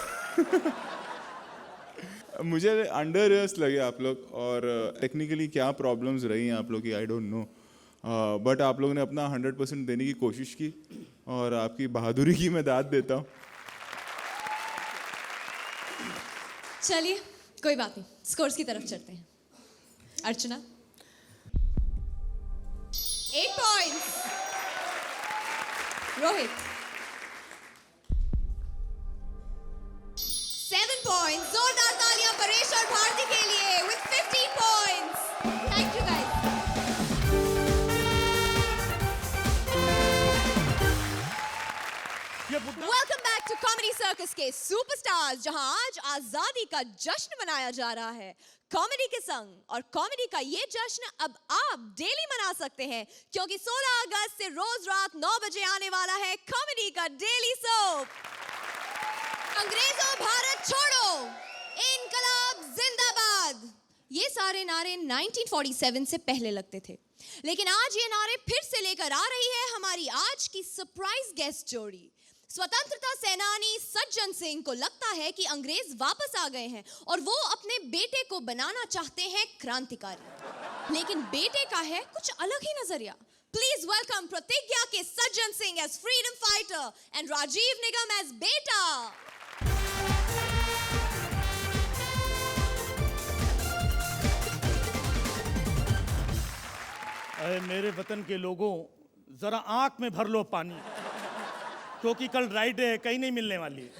मुझे अंडर रिहर्स लगे आप लोग, और टेक्निकली क्या प्रॉब्लम्स रही हैं आप लोग की आई डोंट नो, बट आप लोगों ने अपना 100% देने की कोशिश की और आपकी बहादुरी की मैं दाद देता हूँ। चलिए कोई बात नहीं, स्कोर्स की तरफ चलते हैं। अर्चना 8 पॉइंट्स, रोहित 7 पॉइंट्स। जोरदार तालियां परेश और भारती के लिए with 15 points. Thank you guys. Welcome back to Comedy Circus के सुपरस्टार्स, जहां आज आजादी का जश्न मनाया जा रहा है कॉमेडी के संग, और कॉमेडी का ये जश्न अब आप डेली मना सकते हैं, क्योंकि 16 अगस्त से रोज रात 9 बजे आने वाला है कॉमेडी का डेली सोप। अंग्रेजों भारत छोड़ो, इनकलाब जिंदाबाद, ये सारे नारे 1947 से पहले लगते थे, लेकिन आज ये नारे फिर से लेकर आ रही है हमारी आज की सरप्राइज गेस्ट जोड़ी। स्वतंत्रता सेनानी सज्जन सिंह को लगता है कि अंग्रेज वापस आ गए हैं और वो अपने बेटे को बनाना चाहते हैं क्रांतिकारी, लेकिन बेटे का है कुछ अलग ही नजरिया। प्लीज वेलकम प्रतिज्ञा के Sajjan Singh as freedom fighter and Rajiv Nigam as बेटा। अरे मेरे वतन के लोगों, जरा आंख में भर लो पानी, क्योंकि कल राइड है, कहीं नहीं मिलने वाली।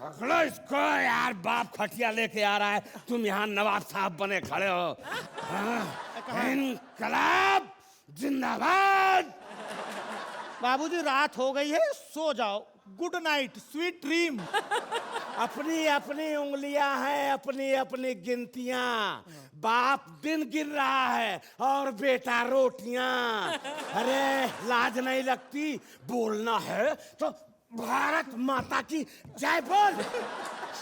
पकड़ो इसको यार, बाप खटिया लेके आ रहा है, तुम यहाँ नवाब साहब बने खड़े हो। इनकलाब जिंदाबाद। बाबूजी रात हो गई है, सो जाओ, गुड नाइट, स्वीट ड्रीम। अपनी अपनी उंगलियां हैं, अपनी अपनी गिनतियां। बाप दिन गिन रहा है और बेटा रोटियां। अरे लाज नहीं लगती? बोलना है तो भारत माता की जय बोल,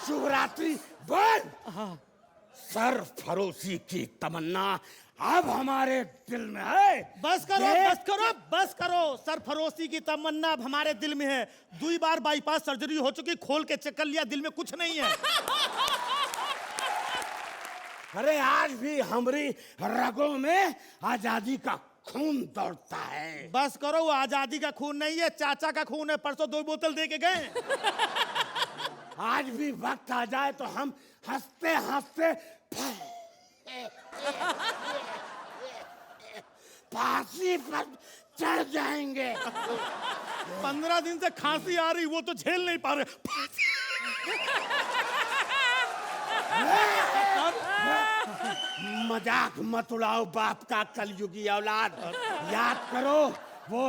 शिवरात्रि बोल। सरफरोशी की तमन्ना अब हमारे दिल में है। बस करो बस करो बस करो, सरफरोशी की तमन्ना अब हमारे दिल में है। 2 बार बाईपास सर्जरी हो चुकी, खोल के चेक कर लिया, दिल में कुछ नहीं है। अरे आज भी हमारी रगों में आजादी का खून दौड़ता है। बस करो, वो आजादी का खून नहीं है, चाचा का खून है। परसों 2 बोतल दे के गए। आज भी वक्त आ जाए तो हम हंसते हंसते फांसी पर चढ़ जाएंगे। 15 दिन से खांसी आ रही, वो तो झेल नहीं पा रहे। मजाक मत उड़ाओ बाप का कलयुगी औलाद। याद करो वो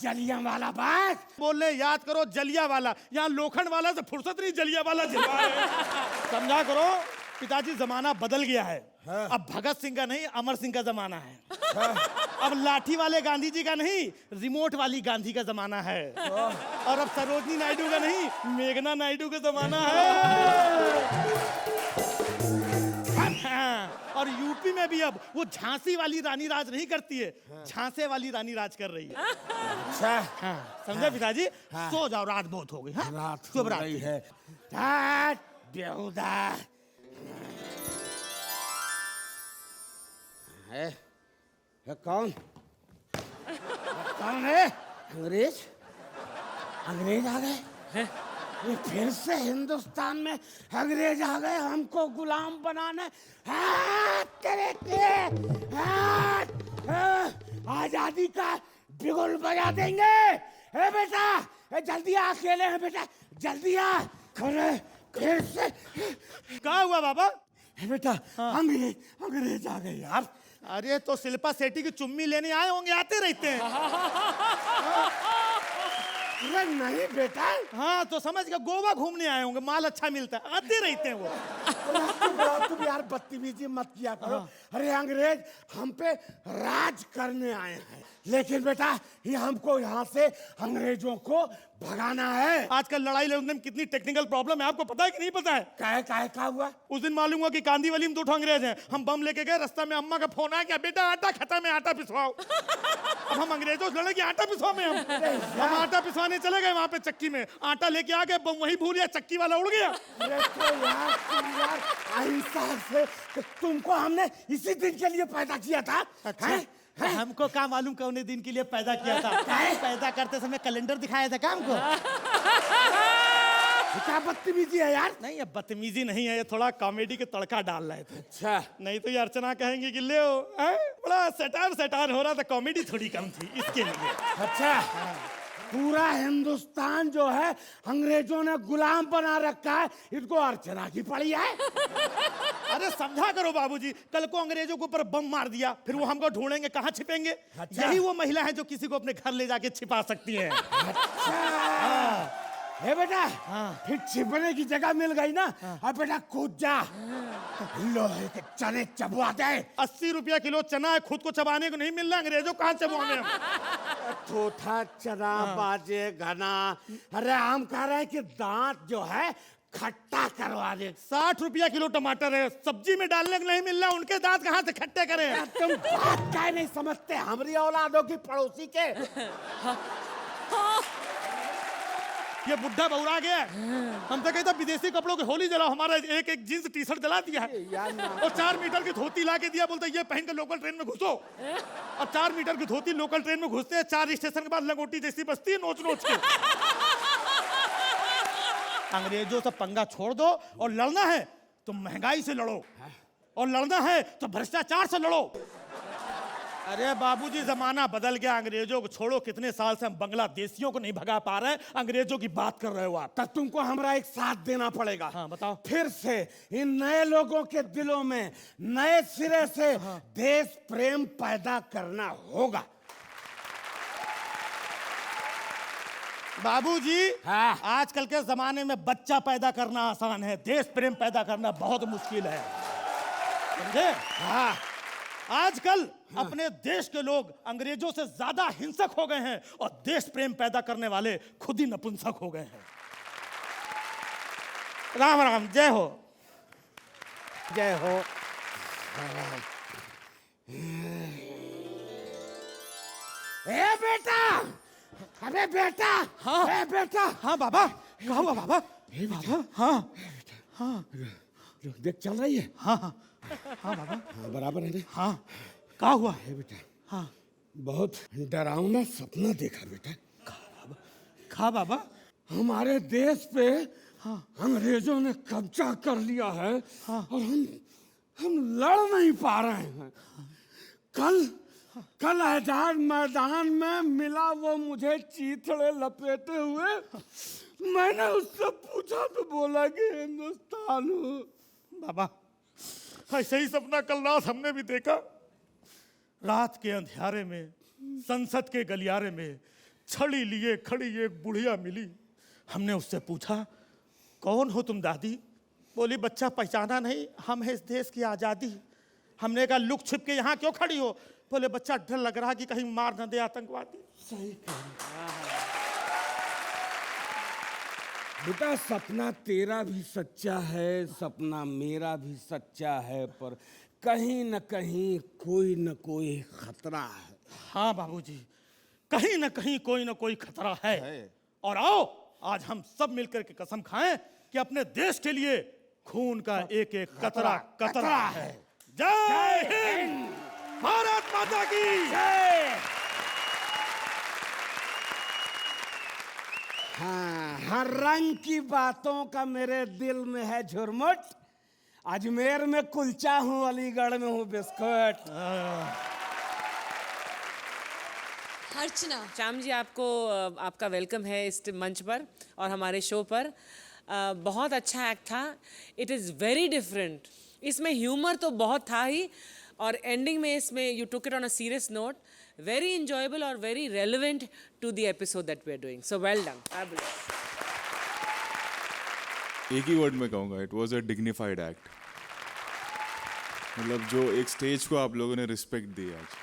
जलियांवाला बाग। बोले याद करो जलियांवाला, यहाँ लोखंड वाला से फुर्सत नहीं, जलियांवाला जलवा रहे हैं। समझा करो पिताजी, जमाना बदल गया है। अब भगत सिंह का नहीं, अमर सिंह का जमाना है। अब लाठी वाले गांधी जी का नहीं, रिमोट वाली गांधी का जमाना है। और अब सरोजनी नायडू का नहीं, मेघना नायडू का जमाना है। और यूपी में भी अब वो झांसी वाली रानी राज नहीं करती है, झांसे वाली रानी राज कर रही है। अच्छा समझे पिताजी? सो जाओ, रात बहुत हो गई। रात शुभ हो रात। रही है। ठाट बेहुदा है। ये कौन कौन है? अंग्रेज? अंग्रेज आ गए? ये फिर से हिंदुस्तान में अंग्रेज आ गए हमको गुलाम बनाने। हाथ तेरे के हाथ, आजादी का बिगुल बजा देंगे। ए बेटा, ए जल्दी आ, अकेले हैं बेटा, जल्दी आ। खड़े फिर से क्या हुआ बाबा? ए बेटा, अंग्रेज अंग्रेज आ गए यार। अरे तो शिल्पा शेट्टी की चुम्मी लेने आए होंगे, आते रहते हैं। अरे नहीं बेटा, हाँ तो समझ गया, गोवा घूमने आए होंगे, माल अच्छा मिलता है, आते रहते हैं वो। तुम यार बदतमीजी मत किया करो। अरे अंग्रेज हम पे राज करने आए हैं, लेकिन बेटा ये हमको यहाँ से अंग्रेजों को भगाना है। आजकल लड़ाई लड़ने में कितनी टेक्निकल प्रॉब्लम है, आपको पता है कि नहीं पता है? क्या हुआ? उस दिन मालूम हुआ कि कांदीवली में 2 अंग्रेज हैं। हम बम लेके गए, रास्ता में अम्मा का फोन आया कि बेटा आटा खत्म है, आटा पिसवाओ। अब हम अंग्रेजों से लड़े कि आटा पिसवाओ में हम आटा पिसवाने चले गए। वहां पे चक्की में आटा लेके आ गए, बम वही भूल गया, चक्की वाला उड़ गया। यार अहिंसा से तुमको हमने इसी दिन के लिए पैदा किया था। अच्छा? हमको क्या मालूम कौन दिन के लिए पैदा किया था? पैदा करते समय कैलेंडर दिखाया था क्या हमको? क्या बदतमीजी है यार? नहीं, ये बदतमीजी नहीं है, ये थोड़ा कॉमेडी के तड़का डाल रहे थे। अच्छा, नहीं तो ये अर्चना कहेंगी कि ले बड़ा सटार हो रहा था, कॉमेडी थोड़ी कम थी इसके लिए। अच्छा, पूरा हिंदुस्तान जो है अंग्रेजों ने गुलाम बना रखा है, इनको अर्चना की पड़ी है। अरे समझा करो बाबूजी, कल को अंग्रेजों के ऊपर बम मार दिया, फिर वो हमको ढूंढेंगे, कहाँ छिपेंगे? अच्छा। यही वो महिला है जो किसी को अपने घर ले जाके छिपा सकती है। अच्छा हे बेटा, फिर छिपने की जगह मिल गई ना, अब बेटा कूद जा, लोहे के चने चबवा दे। 80 रुपया किलो चना है, खुद को चबाने को नहीं मिल रहा, अंग्रेजों कहाँ चबवाने? थोथा चना बाजे घना। अरे हम कह रहे हैं कि दांत जो है खट्टा करवा दे। 60 रुपया किलो टमाटर है, सब्जी में डालने को नहीं मिल रहा, उनके दांत कहाँ से खट्टे करें? तुम बात क्या नहीं समझते, हमारी औलादों की पड़ोसी के। ये बुढ़ा बौरा गया है। हम तो कहते विदेशी कपड़ों की होली जलाओ, हमारा एक जींस टी शर्ट जला दिया है और 4 मीटर की धोती ला के दिया, बोलते ये पहन के लोकल ट्रेन में घुसो। अब 4 मीटर की धोती लोकल ट्रेन में घुसते हैं, 4 स्टेशन के बाद लंगोटी जैसी बसती है, नोच नोच के। अंग्रेजों से पंगा छोड़ दो, और लड़ना है तो महंगाई से लड़ो, और लड़ना है तो भ्रष्टाचार से लड़ो। अरे बाबूजी, जमाना बदल गया, अंग्रेजों को छोड़ो। कितने साल से हम बांग्लादेशियों को नहीं भगा पा रहे हैं, अंग्रेजों की बात कर रहे हो आप। तब तुमको हमारा एक साथ देना पड़ेगा। हाँ बताओ। फिर से इन नए लोगों के दिलों में नए सिरे से देश प्रेम पैदा करना होगा। बाबूजी, हाँ। आजकल के जमाने में बच्चा पैदा करना आसान है, देश प्रेम पैदा करना बहुत मुश्किल है, समझे? हाँ, आजकल अपने देश के लोग अंग्रेजों से ज्यादा हिंसक हो गए हैं, और देश प्रेम पैदा करने वाले खुद ही नपुंसक हो गए हैं। राम राम, जय हो, जय हो। ए बेटा, अरे बेटा, हाँ। ए बेटा। हाँ बाबा, क्या हुआ बाबा? बाबा, हाँ हाँ, देख चल रही है। हाँ हाँ हाँ बाबा, हाँ, बराबर है रे। हाँ क्या हुआ? ए बेटा, हाँ बहुत डरावना सपना देखा बेटा। खा बाबा। हमारे देश पे अंग्रेजों ने कब्जा कर लिया है और हम लड़ नहीं पा रहे हैं। कल आजाद मैदान में मिला वो मुझे चीथड़े लपेटे हुए। मैंने उससे पूछा तो बोला कि हिंदुस्तान हूँ। बाबा ऐसे ही सपना कल रात हमने भी देखा। रात के अंधियारे में संसद के गलियारे में छड़ी लिए खड़ी एक बुढ़िया मिली। हमने उससे पूछा, कौन हो तुम दादी? बोली, बच्चा पहचाना नहीं, हम हैं इस देश की आज़ादी। हमने कहा, लुक छिप के यहाँ क्यों खड़ी हो? बोले, बच्चा डर लग रहा कि कहीं मार न दे आतंकवादी। सही बेटा, सपना तेरा भी सच्चा है, सपना मेरा भी सच्चा है, पर कहीं न कहीं कोई न कोई खतरा है। हाँ बाबूजी, कहीं न कहीं कोई न कोई खतरा है। और आओ आज हम सब मिलकर के कसम खाएं कि अपने देश के लिए खून का एक एक कतरा कतरा है। जय हिंद, भारत माता की जय। हाँ, हर रंग की बातों का मेरे दिल में है झुरमुट। अजमेर में कुलचा हूँ, अलीगढ़ में हूँ बिस्कुट। अर्चना, श्याम जी, आपको आपका वेलकम है इस मंच पर और हमारे शो पर। बहुत अच्छा एक्ट था। It is very different. इसमें ह्यूमर तो बहुत था ही, और एंडिंग में इसमें you took it on a serious note. Very enjoyable और very relevant to the episode that we are doing. So well done, fabulous. एक ही वर्ड में कहूँगा, it was a dignified act. मतलब जो एक स्टेज को आप लोगों ने रिस्पेक्ट दी आज।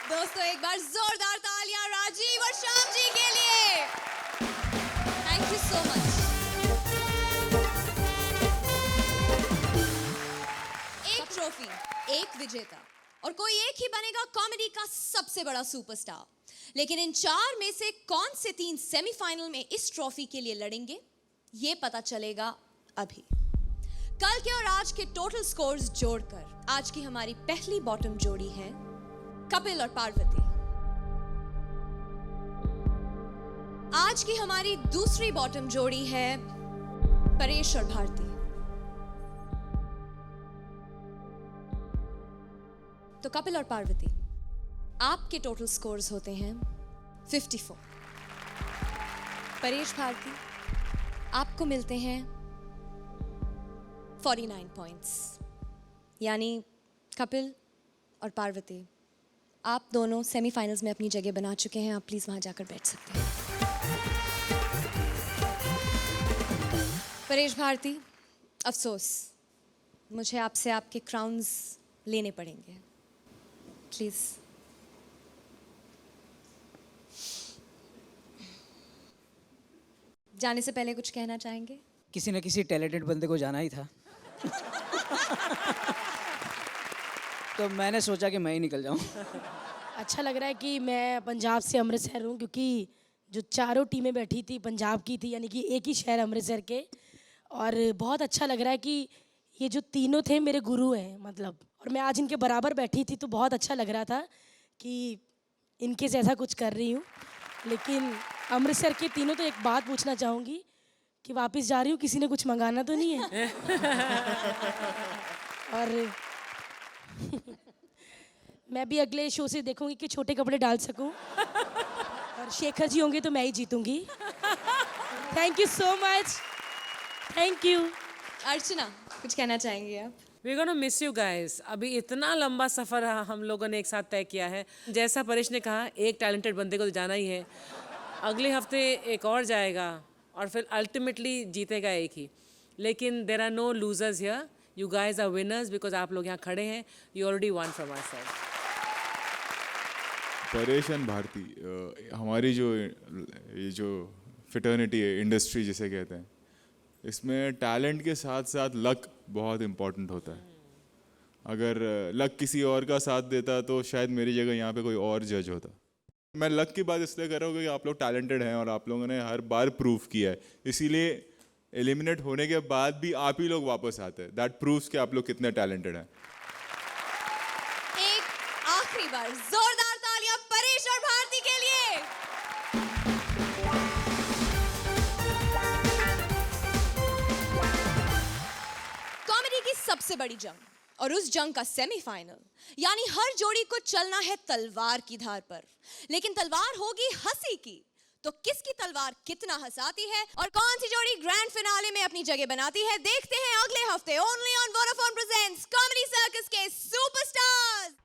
दोस्तों एक बार जोरदार तालियां राजीव और श्याम जी के लिए। Thank you so much. एक ट्रॉफी, एक विजेता, और कोई एक ही बनेगा कॉमेडी का सबसे बड़ा सुपरस्टार। लेकिन इन चार में से कौन से तीन सेमीफाइनल में इस ट्रॉफी के लिए लड़ेंगे, ये पता चलेगा अभी। कल के और आज के टोटल स्कोर्स जोड़कर आज की हमारी पहली बॉटम जोड़ी है कपिल और पार्वती। आज की हमारी दूसरी बॉटम जोड़ी है परेश और भारती। तो कपिल और पार्वती, आपके टोटल स्कोर्स होते हैं 54। परेश भारती, आपको मिलते हैं 49 पॉइंट्स। यानी कपिल और पार्वती, आप दोनों सेमीफाइनल्स में अपनी जगह बना चुके हैं। आप प्लीज वहां जाकर बैठ सकते हैं। परेश भारती, अफसोस, मुझे आपसे आपके क्राउन्स लेने पड़ेंगे। प्लीज। जाने से पहले कुछ कहना चाहेंगे? किसी न किसी टैलेंटेड बंदे को जाना ही था। तो मैंने सोचा कि मैं ही निकल जाऊं। अच्छा लग रहा है कि मैं पंजाब से अमृतसर हूँ, क्योंकि जो चारों टीमें बैठी थी पंजाब की थी, यानी कि एक ही शहर अमृतसर के। और बहुत अच्छा लग रहा है कि ये जो तीनों थे मेरे गुरु हैं, मतलब, और मैं आज इनके बराबर बैठी थी तो बहुत अच्छा लग रहा था कि इनके जैसा कुछ कर रही हूँ। लेकिन अमृतसर के तीनों, तो एक बात पूछना चाहूँगी कि वापस जा रही हूँ, किसी ने कुछ मंगाना तो नहीं है? और मैं भी अगले शो से देखूंगी कि छोटे कपड़े डाल सकूं। और शेखर जी होंगे तो मैं ही जीतूंगी। Thank you so much. Thank you. Archana, कुछ कहना चाहेंगे आप? We're gonna miss you guys. अभी इतना लंबा सफ़र हम लोगों ने एक साथ तय किया है। जैसा परेश ने कहा, एक टैलेंटेड बंदे को तो जाना ही है। अगले हफ्ते एक और जाएगा और फिर अल्टीमेटली जीतेगा एक ही। लेकिन there are no losers here. You guys are winners because आप लोग यहाँ खड़े हैं। You already won from our side. Paresh and Bharti, हमारी ये जो फिटर्निटी है, इंडस्ट्री जिसे कहते हैं, इसमें टैलेंट के साथ साथ लक बहुत इम्पोर्टेंट होता है। अगर लक किसी और का साथ देता तो शायद मेरी जगह यहाँ पे कोई और जज होता। मैं लक की बात इसलिए कर रहा हूँ कि आप लोग टैलेंटेड हैं और आप लोगों ने हर बार प्रूव किया है, इसीलिए एलिमिनेट होने के बाद भी आप ही लोग वापस आते हैं। दैट प्रूव्स कि आप लोग कितने टैलेंटेड हैं। एक आखिरी एक बार जोरदार तालियां परेश और भारती के लिए। कॉमेडी की सबसे बड़ी जंग और उस जंग का सेमीफाइनल, यानी हर जोड़ी को चलना है तलवार की धार पर, लेकिन तलवार होगी हंसी की। तो किसकी तलवार कितना हंसाती है और कौन सी जोड़ी ग्रैंड फिनाले में अपनी जगह बनाती है, देखते हैं अगले हफ्ते only on Vodafone presents comedy circus के सुपरस्टार्स।